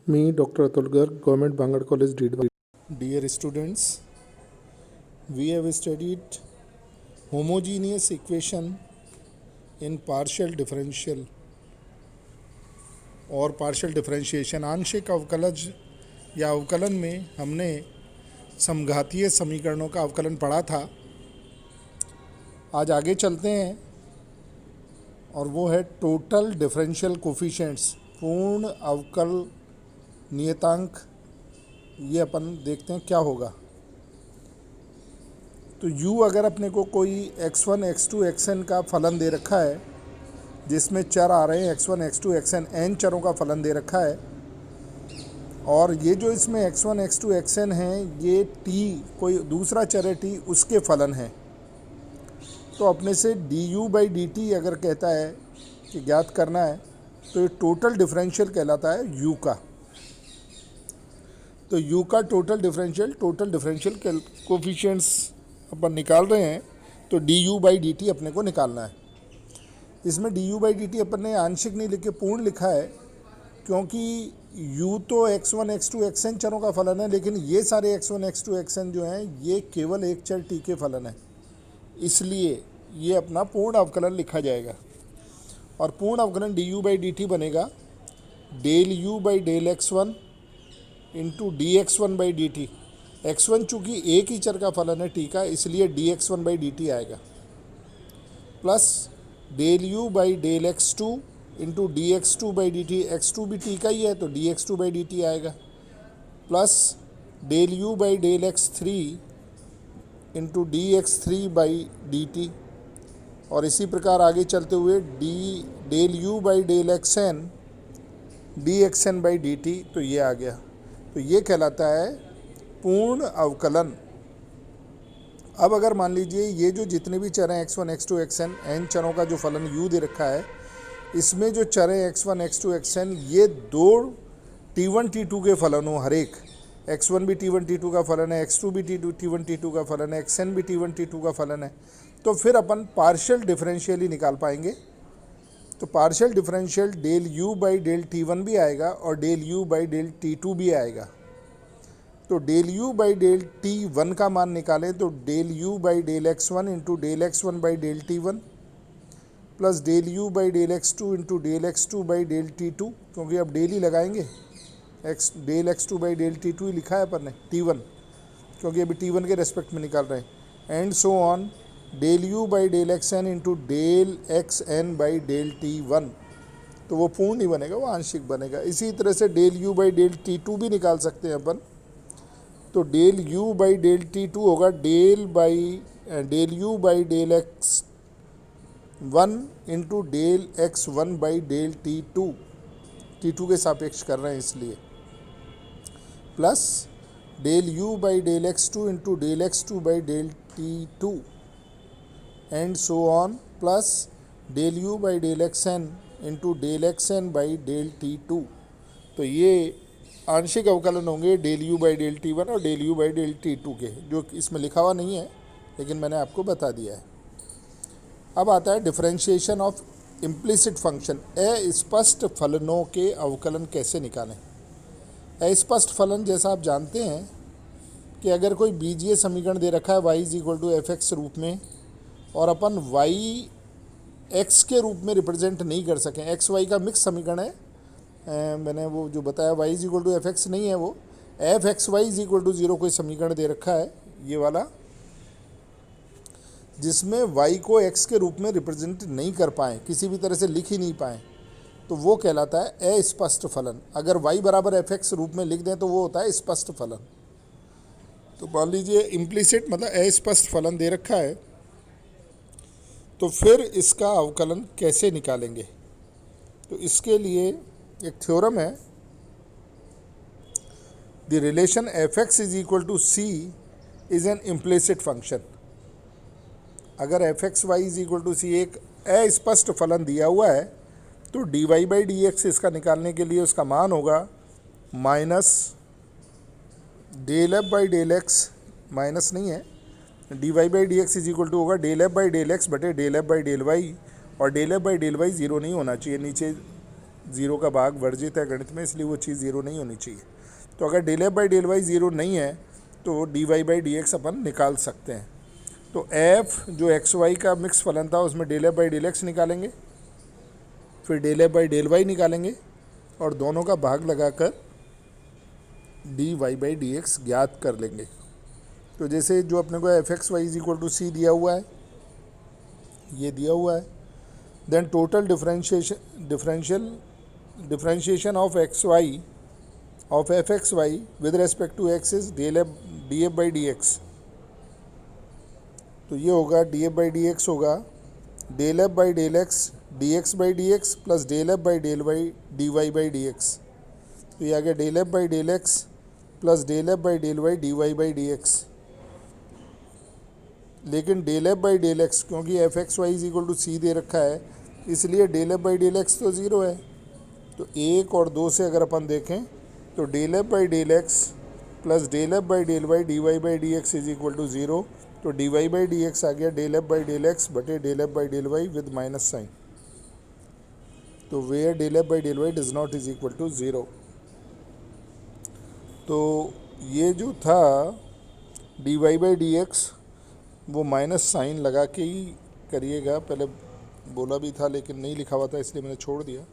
Me, Dr. Atul Garg, Government Bangalore College, Deedwali. Dear students, we have studied homogeneous equation in partial differential और partial differentiation. आंशिक अवकलज या अवकलन में हमने समघातीय समीकरणों का अवकलन पढ़ा था। आज आगे चलते हैं और वो है टोटल डिफरेंशियल कोफिशिएंट्स, पूर्ण अवकल नियतांक। ये अपन देखते हैं क्या होगा। तो u अगर अपने को कोई x1, x2, xn का फलन दे रखा है, जिसमें चर आ रहे हैं x1, x2, xn, n चरों का फलन दे रखा है, और ये जो इसमें x1, x2, xn हैं, ये t कोई दूसरा चर है t, उसके फलन हैं। तो अपने से du/dt अगर कहता है कि ज्ञात करना है, तो ये टोटल डिफरेंशियल कहलाता है u का। तो u का टोटल डिफरेंशियल कोफिशिएंट्स अपन निकाल रहे हैं। तो du/dt अपने को निकालना है। इसमें du/dt अपन ने आंशिक नहीं लिख के पूर्ण लिखा है, क्योंकि u तो x1, x2, xn चरों का फलन है, लेकिन ये सारे x1, x2, xn जो हैं, ये केवल एक चर t के फलन है। इसलिए ये अपना पूर्ण अवकलन लिखा जाएगा। और पूर्ण अवकलन du/dt बनेगा del u/x1 into dx1/dt। x1 चूँकि एक ही चर का फलन है t का, इसलिए dx1/dt आएगा, plus del u/x2 into dx2/dt। x2 भी t का ही है, तो dx2/dt आएगा, plus del u/x3 into dx3/dt। और इसी प्रकार आगे चलते हुए डेल u/xn dxn/dt। तो ये आ गया। तो ये कहलाता है पूर्ण अवकलन। अब अगर मान लीजिए ये जो जितने भी चर हैं x1, x2, xn, n चरों का जो फलन u दे रखा है, इसमें जो चर हैं x1, x2, xn, ये दो t1, t2 के फलन हो। हर एक x1 भी t1, t2 का फलन है, x2 भी t1, t2 का फलन है, xn भी t1, t2 का फलन है। तो फिर अपन पार्शियल डिफरेंशियल ही निकाल पाएंगे। तो पार्शियल डिफरेंशियल डेल u/डेल t1 भी आएगा और डेल u/डेल t2 भी आएगा। तो डेल u/डेल t1 का मान निकालें तो del u del x1 into del x one del t1 plus del u del x2 into del x two del t2, क्योंकि अब डेल ही लगाएंगे, डेल x2/डेल t2 ही लिखा है अपन ने, t1, क्योंकि अभी t1 के रेस्पेक्ट में निकाल रहे हैं। And so on del u del xn into del x n del t1। तो वो पूर्ण नहीं बनेगा, वो आंशिक बनेगा। इसी तरह से डेल u/डेल t2 भी निकाल सकते हैं अपन। तो डेल u/डेल t2 होगा del u del x1 into del x one del t2 के सापेक्ष कर रहे हैं इसलिए, plus del u del x2 into del x two del t2 and so on, plus del u del xn into del x n del t2। तो ये आंशिक अवकलन होंगे डेल u/डेल t1 और डेल u/डेल t2 के, जो इसमें लिखा हुआ नहीं है, लेकिन मैंने आपको बता दिया है। अब आता है डिफरेंशिएशन ऑफ इम्प्लिसिट फंक्शन। अस्पष्ट फलनों के अवकलन कैसे निकालें। अस्पष्ट फलन जैसा आप जानते हैं कि अगर कोई बीजीय समीकरण दे रखा है y=fx रूप में, और अपन y x के रूप में रिप्रेजेंट नहीं कर सकें, x y का मिक्स समीकरण है, मैंने वो जो बताया y=fx नहीं है, वो fxy=0 कोई समीकरण दे रखा है ये वाला, जिसमें y को x के रूप में रिप्रेजेंट नहीं कर पाएँ, किसी भी तरह से लिख ही नहीं पाएँ, तो वो कहलाता है अस्पष्ट फलन। अगर y बराबर fx रूप में लिख दें तो वो होता है स्पष्ट फलन। तो मान लीजिए इम्प्लिसिट मतलब अस्पष्ट फलन दे रखा है, तो फिर इसका अवकलन कैसे निकालेंगे। तो इसके लिए एक थ्योरम है, the relation fx = c is an implicit function. अगर fxy = c एक अस्पष्ट फलन दिया हुआ है, तो dy/dx इसका निकालने के लिए उसका मान होगा माइनस डेल f/डेल x, माइनस नहीं है, dy/dx होगा डेल f/डेल x बटे डेल f/डेल y, और डेल f/डेल y 0 नहीं होना चाहिए, नीचे ज़ीरो का भाग वर्जित है गणित में, इसलिए वो चीज़ ज़ीरो नहीं होनी चाहिए। तो अगर del f by del y zero नहीं है तो d y by d x अपन निकाल सकते हैं। तो एफ जो एक्स वाई का मिक्स फलन था उसमें del f by del x निकालेंगे, फिर del f by del y निकालेंगे और दोनों का भाग लगाकर d y by d x ज्ञात कर लेंगे। तो जैसे जो अपने को f x y is equal to c दिया हुआ है, ये दिया हुआ है, then total differentiation of x y of f x y with respect to x is d f by d x. तो ये होगा d f by d x होगा del f by del x d x by d x plus del f by del y d y by d x. तो ये आ गया del f by del x plus del f by del y d y by d x. लेकिन del f by del x क्योंकि f x y is equal to c दे रखा है, इसलिए del f by del x तो zero है। तो एक और दो से अगर अपन देखें तो del f by del x plus del f by del y d y by d x is equal to zero. तो d y by d x आ गया del f by del x बटे del f by del y with minus sign. तो where del f by del y does not is equal to zero. तो ये जो था d y by d x वो minus sign लगा के ही करिएगा, पहले बोला भी था लेकिन नहीं लिखा हुआ था इसलिए मैंने छोड़ दिया।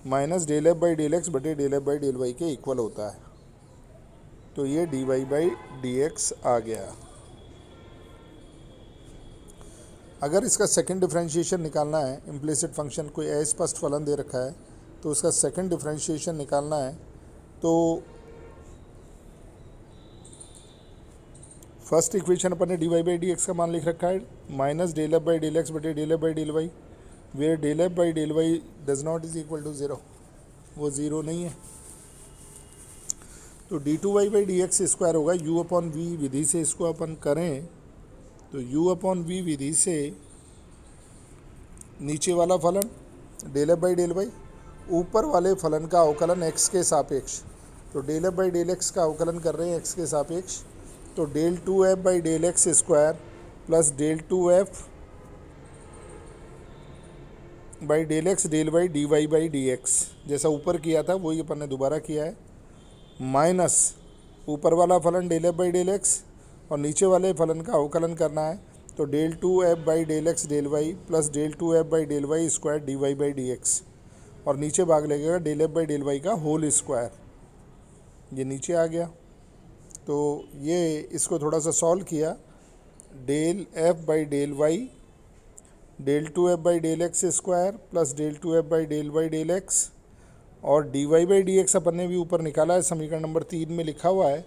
Minus del f by del x बटे del f by del y के इक्वल होता है। तो ये d y by d x आ गया। अगर इसका सेकंड डिफरेंशिएशन निकालना है, इम्प्लिसिट फंक्शन कोई अस्पष्ट फलन दे रखा है तो उसका सेकंड डिफरेंशिएशन निकालना है, तो फर्स्ट इक्वेशन अपन ने d y by d x का मान लिख रखा है minus del f by del x बटे del f by del y, where del f by del y does not is equal to zero, वो ज़ीरो नहीं है। तो d two y by d x square होगा u upon v विधि से इसको अपन करें तो यू अपॉन वी विधि से नीचे वाला फलन del f by del y, ऊपर वाले फलन का अवकलन एक्स के सापेक्ष। तो del f by del x का अवकलन कर रहे हैं एक्स के सापेक्ष, तो del two f by del x square plus del two f by del x del y d y by d x, जैसा ऊपर किया था वही अपन ने दोबारा किया है, माइनस ऊपर वाला फलन del f by del x और नीचे वाले फलन का अवकलन करना है। तो del two f by del x del y plus del two f by del y square d y by d x, और नीचे भाग लगेगा del f by del y का होल स्क्वायर, ये नीचे आ गया। तो ये इसको थोड़ा सा सॉल्व किया, del f by del y del two f by del x square plus del two f by del y del x, और d y by d x अपन ने भी ऊपर निकाला है, समीकरण नंबर 3 में लिखा हुआ है,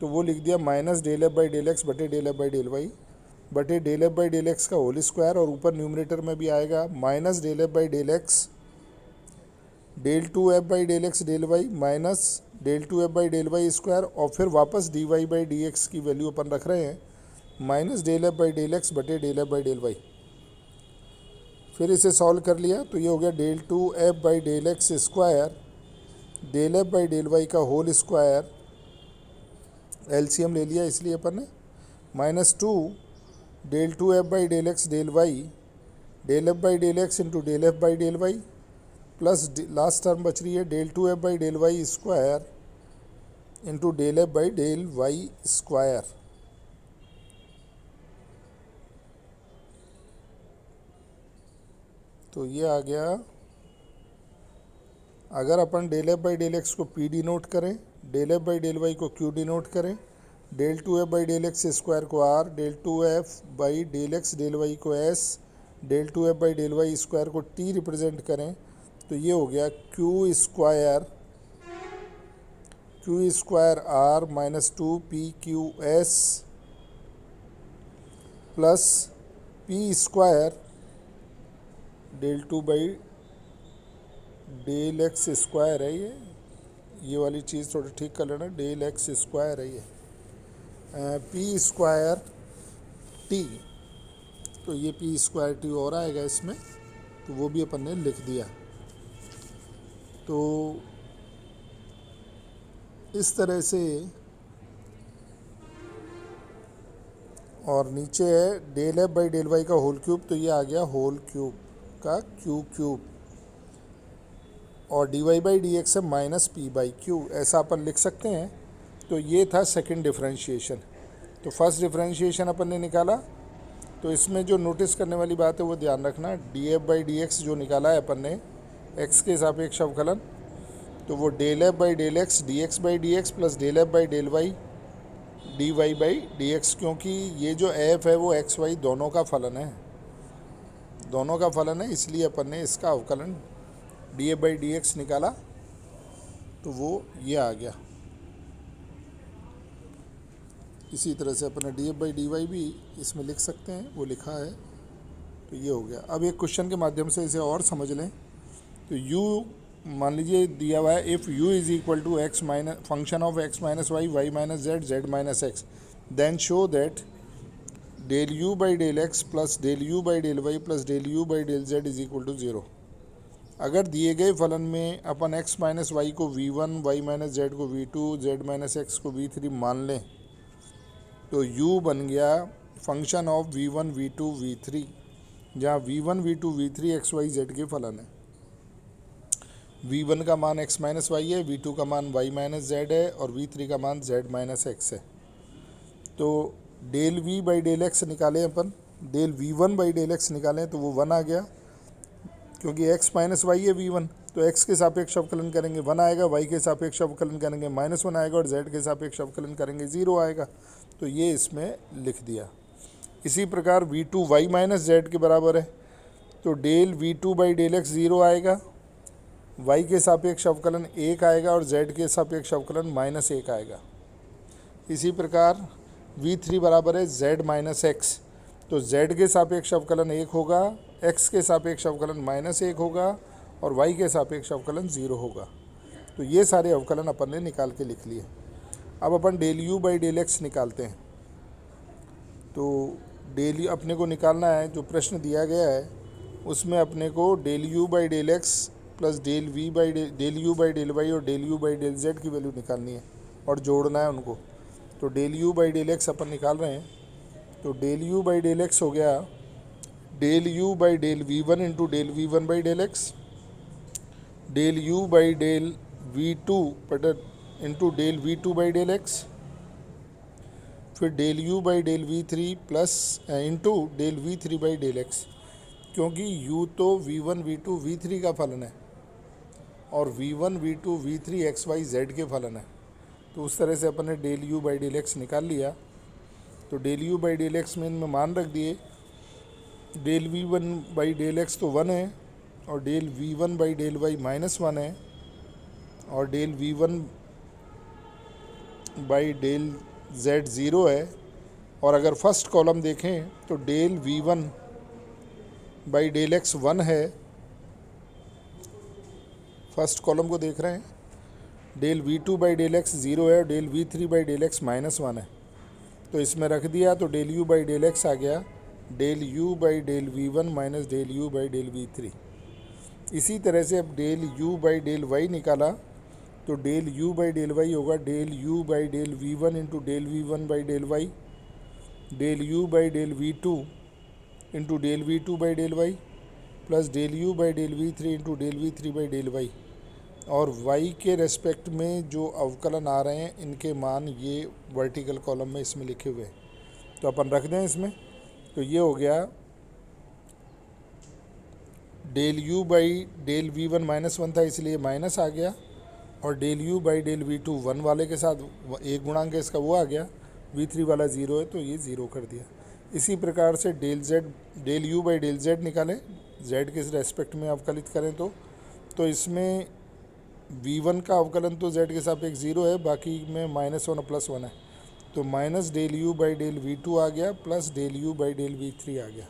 तो वो लिख दिया minus del f by del x बटे del f by del y बटे del f by del x का होल स्क्वायर, और ऊपर न्यूमरेटर में भी आएगा minus del f by del x del two f by del x del y minus del two f by del y square, और फिर वापस d y by d x की वैल्यू अपन रख रहे हैं minus del f by del x बटे del f by del y. फिर इसे सॉल्व कर लिया तो ये हो गया del two f by del x square del f by del y का होल स्क्वायर, एलसीएम ले लिया इसलिए अपन ने, minus two del two f by del x del y del f by del x into del f by del y plus last term बच रही है del two f by del y square into del f by del y square. तो ये आ गया, अगर अपन del f by del x को पी डिनोट करें, del f by del y को क्यू डिनोट करें, del two f by del x square को r, del two f by del x del y को s, del two f by del y square को t represent करें, तो ये हो गया q square are minus two p q s plus p square del two by del x square है, ये वाली चीज़ थोड़ी ठीक कर लेना, डेल एक्स स्क्वायर है ये पी स्क्वायर टी, तो ये पी स्क्वायर टी और आएगा इसमें, तो वो भी अपन ने लिख दिया। तो इस तरह से, और नीचे है del f by del y का होल क्यूब, तो ये आ गया होल क्यूब का क्यू क्यूब। और dy बाई डी एक्स है माइनस पी बाई क्यू, ऐसा अपन लिख सकते हैं। तो ये था सेकंड डिफरेंशिएशन। तो फर्स्ट डिफरेंशिएशन अपन ने निकाला। तो इसमें जो नोटिस करने वाली बात है वो ध्यान रखना, D f by d x जो निकाला है अपन ने एक्स के सापेक्ष अवकलन, तो वो del f by del x d x by d x plus del f by del y d y by d x, क्योंकि ये जो एफ है वो एक्स वाई दोनों का फलन है, दोनों का फलन है, इसलिए अपन ने इसका अवकलन D f by d x निकाला। तो वो ये आ गया। इसी तरह से अपन ने d f by d y भी इसमें लिख सकते हैं, वो लिखा है। तो ये हो गया। अब एक क्वेश्चन के माध्यम से इसे और समझ लें। तो u मान लीजिए दिया हुआ है, if u is equal to x minus function of x minus y y minus z z minus x, then show that del u by del x plus del u by del y plus del u by del z is equal to 0। अगर दिए गए फलन में अपन x minus Y को v1, y minus Z को v2, z minus x को v3 मान लें, तो u बन गया function of v1, v2, v3, जहाँ v1, v2, v3 x Y Z के फलन है। v1 का मान x माइनस वाई है, v2 का मान y माइनस जेड है और v3 का मान z माइनस एक्स है। तो del v by del x निकालें अपन, del v1 by del x निकालें तो वो 1 आ गया, क्योंकि x माइनस वाई है v1, तो x के सापेक्ष अवकलन करेंगे 1 आएगा, y के सापेक्ष अवकलन करेंगे -1 आएगा और z के सापेक्ष अवकलन करेंगे 0 आएगा। तो ये इसमें लिख दिया। इसी प्रकार v2 y माइनस जेड के बराबर है, तो del v2 by del x 0 आएगा, y के सापेक्ष अवकलन 1 आएगा और z के सापेक्ष अवकलन -1 आएगा। इसी प्रकार v3 बराबर है z माइनस एक्स, तो z के सापेक्ष अवकलन 1 होगा, x के सापेक्ष अवकलन -1 होगा और y के सापेक्ष अवकलन 0 होगा। तो ये सारे अवकलन अपन ने निकाल के लिख लिए। अब अपन del u by del x निकालते हैं। तो डेल यू अपने को निकालना है, जो प्रश्न दिया गया है उसमें अपने को del u by del x plus del v by del u by del y और del u by del z की वैल्यू निकालनी है और जोड़ना है उनको। तो del u by del x अपन निकाल रहे हैं। तो del u by del x हो गया del u by del v1 into del v1 by del x, del u by del v2 into del v2 by del x, फिर del u by del v3 plus into del v3 by del x, क्योंकि u तो v1, v2, v3 का फलन है और v1, v2, v3 x Y Z के फलन है। तो उस तरह से अपन ने del u by del x निकाल लिया। तो del u by del x में इनमें मान रख दिए, del v1 by del x तो 1 है और del v1 by del Y -1 है और del v1 by del z 0 है। और अगर फर्स्ट कॉलम देखें तो del v1 by del x 1 है, फर्स्ट कॉलम को देख रहे हैं। Del v2 by del x 0 है और del v3 by del x -1 है। तो इसमें रख दिया तो del u by del x आ गया del u by del v1 minus del u by del v3। इसी तरह से अब del u by del y निकाला तो del u by del y होगा del u by del v1 into del v1 by del y, del u by del v2 into del v2 by del y plus del u by del v3 into del v3 by del y। और y के respect में जो अवकलन आ रहे हैं इनके मान ये वर्टिकल कॉलम में इसमें लिखे हुए हैं। तो अपन रख दें इसमें। तो ये हो गया del u by del v1 -1 था इसलिए माइनस आ गया और del u by del v2 1 वाले के साथ एक गुणांक है इसका वो आ गया, v3 वाला 0 है तो ये 0 कर दिया। इसी प्रकार से del u by del z निकालें, z के रेस्पेक्ट में अवकलित करें तो इसमें v1 का अवकलन तो z के सापेक्ष 0 है, बाकी में -1 और +1 है। तो minus del u by del v2 आ गया plus del u by del v3 आ गया।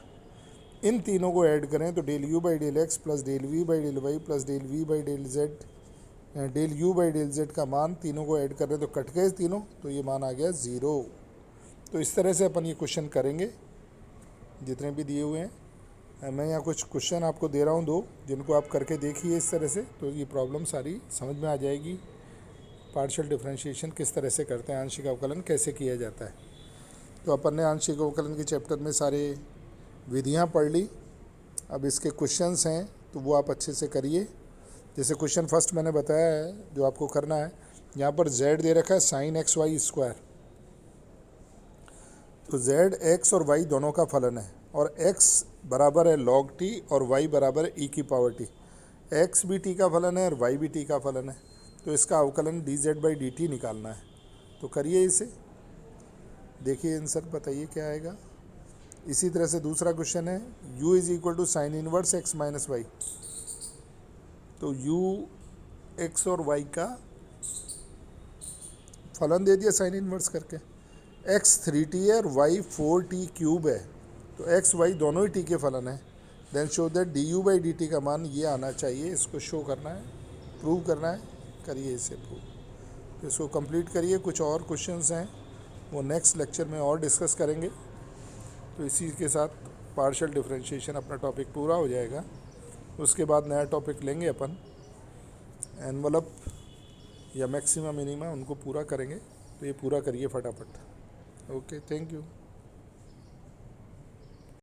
इन तीनों को ऐड करें तो del u by del x plus del v by del y plus del v by del z, del u by del z का मान तीनों को ऐड करें तो कट गए तीनों, तो ये मान आ गया 0। तो इस तरह से अपन ये क्वेश्चन करेंगे जितने भी दिए हुए हैं। मैं यहाँ कुछ क्वेश्चन आपको दे रहा हूँ 2, जिनको आप करके देखिए इस तरह से, तो ये प्रॉब्लम सारी समझ में आ जाएगी। पार्शियल डिफरेंशिएशन किस तरह से करते हैं, आंशिक अवकलन कैसे किया जाता है। तो अपन ने आंशिक अवकलन के चैप्टर में सारे विधियाँ पढ़ ली। अब इसके क्वेश्चंस हैं तो वो आप अच्छे से करिए जैसे क्वेश्चन फर्स्ट मैंने बताया है जो आपको करना है, यहाँ पर z दे रखा है साइन एक्स वाई स्क्वायर, तो z x और y दोनों का फलन है और x बराबर है log t और y बराबर है e की पावर t। x भी t का फलन है और y भी t का फलन है, तो इसका अवकलन dz बाई dt निकालना है। तो करिए इसे, देखिए आंसर बताइए क्या आएगा। इसी तरह से दूसरा क्वेश्चन है u is equal to sine inverse x minus y, तो u x और y का फलन दे दिया साइन इनवर्स करके। x 3t है और y 4t क्यूब है, तो x y दोनों ही t के फलन है। Then show that du by dt का मान ये आना चाहिए, इसको शो करना है, प्रूव करना है। करिए इसे प्रूव, तो इसको कंप्लीट करिए। कुछ और क्वेश्चंस हैं वो नेक्स्ट लेक्चर में और डिस्कस करेंगे। तो इसी के साथ पार्शियल डिफरेंशिएशन अपना टॉपिक पूरा हो जाएगा। उसके बाद नया टॉपिक लेंगे अपन, एनवलप या मैक्सिमा मिनिमा, उनको पूरा करेंगे। तो ये पूरा करिए फटाफट। Okay, thank you.